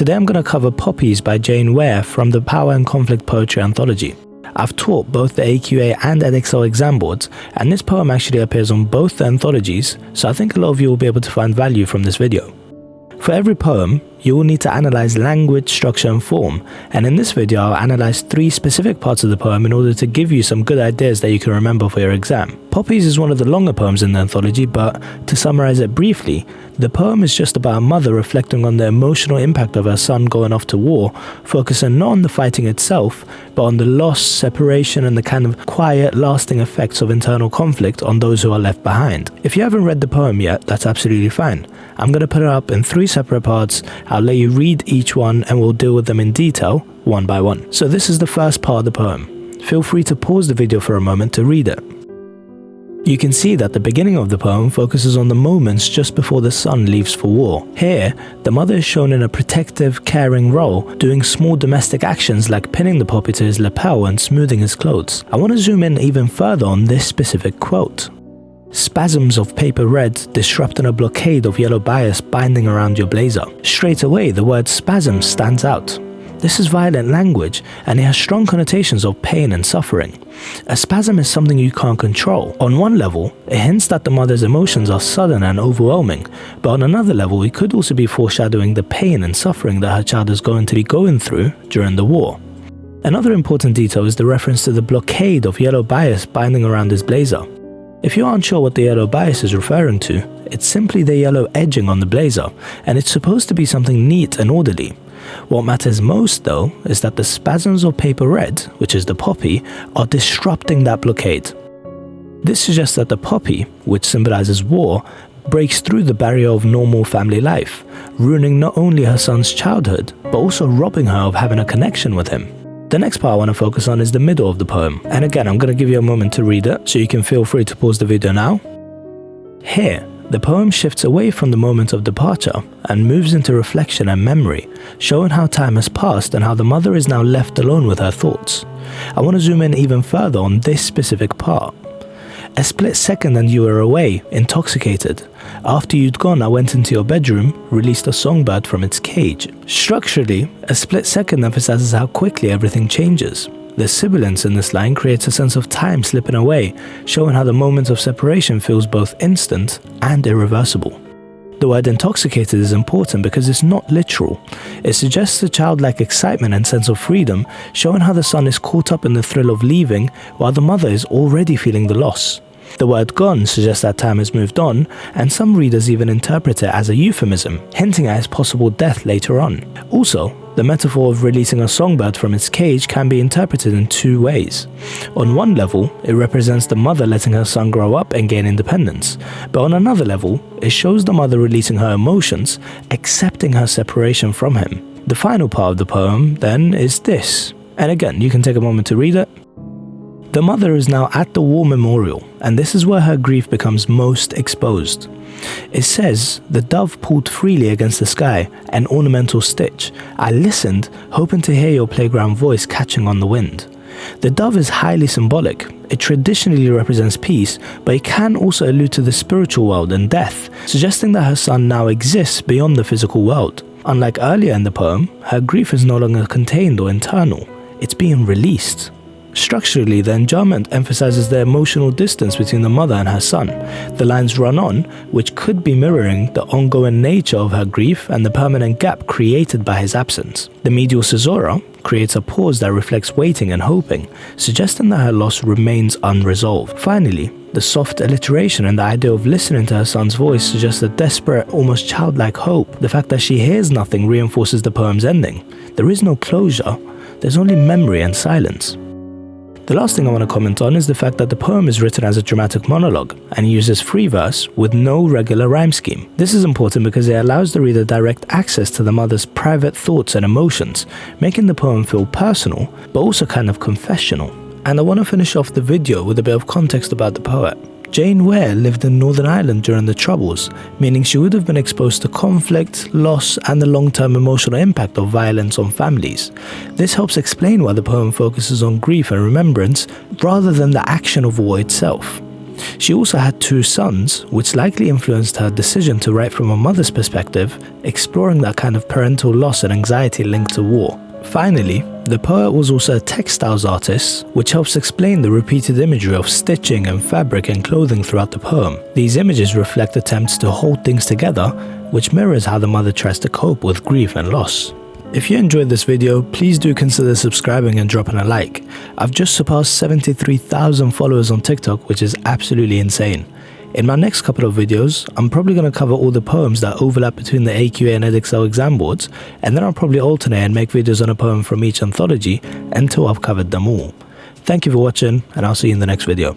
Today I'm going to cover Poppies by Jane Weir from the Power and Conflict Poetry Anthology. I've taught both the AQA and Edexcel exam boards, and this poem actually appears on both the anthologies, so I think a lot of you will be able to find value from this video. For every poem, you will need to analyze language, structure and form, and in this video I'll analyze 3 specific parts of the poem in order to give you some good ideas that you can remember for your exam. Poppies is one of the longer poems in the anthology, but to summarize it briefly, the poem is just about a mother reflecting on the emotional impact of her son going off to war, focusing not on the fighting itself, but on the loss, separation and the kind of quiet, lasting effects of internal conflict on those who are left behind. If you haven't read the poem yet, that's absolutely fine. I'm going to put it up in 3 separate parts. I'll let you read each one and we'll deal with them in detail, one by one. So this is the first part of the poem. Feel free to pause the video for a moment to read it. You can see that the beginning of the poem focuses on the moments just before the son leaves for war. Here, the mother is shown in a protective, caring role, doing small domestic actions like pinning the poppy to his lapel and smoothing his clothes. I want to zoom in even further on this specific quote. Spasms of paper red disrupting a blockade of yellow bias binding around your blazer. Straight away, the word spasm stands out. This is violent language, and it has strong connotations of pain and suffering. A spasm is something you can't control. On one level, it hints that the mother's emotions are sudden and overwhelming, but on another level, it could also be foreshadowing the pain and suffering that her child is going to be going through during the war. Another important detail is the reference to the blockade of yellow bias binding around his blazer. If you aren't sure what the yellow bias is referring to, it's simply the yellow edging on the blazer, and it's supposed to be something neat and orderly. What matters most though is that the spasms of paper red, which is the poppy, are disrupting that blockade. This suggests that the poppy, which symbolizes war, breaks through the barrier of normal family life, ruining not only her son's childhood, but also robbing her of having a connection with him. The next part I want to focus on is the middle of the poem, and again I'm going to give you a moment to read it, so you can feel free to pause the video now. Here, the poem shifts away from the moment of departure and moves into reflection and memory, showing how time has passed and how the mother is now left alone with her thoughts. I want to zoom in even further on this specific part. A split second and you were away, intoxicated. After you'd gone, I went into your bedroom, released a songbird from its cage. Structurally, a split second emphasizes how quickly everything changes. The sibilance in this line creates a sense of time slipping away, showing how the moment of separation feels both instant and irreversible. The word intoxicated is important because it's not literal. It suggests a childlike excitement and sense of freedom, showing how the son is caught up in the thrill of leaving while the mother is already feeling the loss. The word gone suggests that time has moved on, and some readers even interpret it as a euphemism, hinting at his possible death later on. Also, the metaphor of releasing a songbird from its cage can be interpreted in 2 ways. On one level, it represents the mother letting her son grow up and gain independence, but on another level, it shows the mother releasing her emotions, accepting her separation from him. The final part of the poem, then, is this, and again, you can take a moment to read it. The mother is now at the war memorial, and this is where her grief becomes most exposed. It says, "The dove pulled freely against the sky, an ornamental stitch. I listened, hoping to hear your playground voice catching on the wind." The dove is highly symbolic. It traditionally represents peace, but it can also allude to the spiritual world and death, suggesting that her son now exists beyond the physical world. Unlike earlier in the poem, her grief is no longer contained or internal. It's being released. Structurally, the enjambment emphasizes the emotional distance between the mother and her son. The lines run on, which could be mirroring the ongoing nature of her grief and the permanent gap created by his absence. The medial caesura creates a pause that reflects waiting and hoping, suggesting that her loss remains unresolved. Finally, the soft alliteration and the idea of listening to her son's voice suggests a desperate, almost childlike hope. The fact that she hears nothing reinforces the poem's ending. There is no closure, there's only memory and silence. The last thing I want to comment on is the fact that the poem is written as a dramatic monologue and uses free verse with no regular rhyme scheme. This is important because it allows the reader direct access to the mother's private thoughts and emotions, making the poem feel personal, but also kind of confessional. And I want to finish off the video with a bit of context about the poet. Jane Weir lived in Northern Ireland during the Troubles, meaning she would have been exposed to conflict, loss, and the long-term emotional impact of violence on families. This helps explain why the poem focuses on grief and remembrance rather than the action of war itself. She also had 2 sons, which likely influenced her decision to write from a mother's perspective, exploring that kind of parental loss and anxiety linked to war. Finally, the poet was also a textiles artist, which helps explain the repeated imagery of stitching and fabric and clothing throughout the poem. These images reflect attempts to hold things together, which mirrors how the mother tries to cope with grief and loss. If you enjoyed this video, please do consider subscribing and dropping a like. I've just surpassed 73,000 followers on TikTok, which is absolutely insane. In my next couple of videos, I'm probably going to cover all the poems that overlap between the AQA and Edexcel exam boards, and then I'll probably alternate and make videos on a poem from each anthology until I've covered them all. Thank you for watching, and I'll see you in the next video.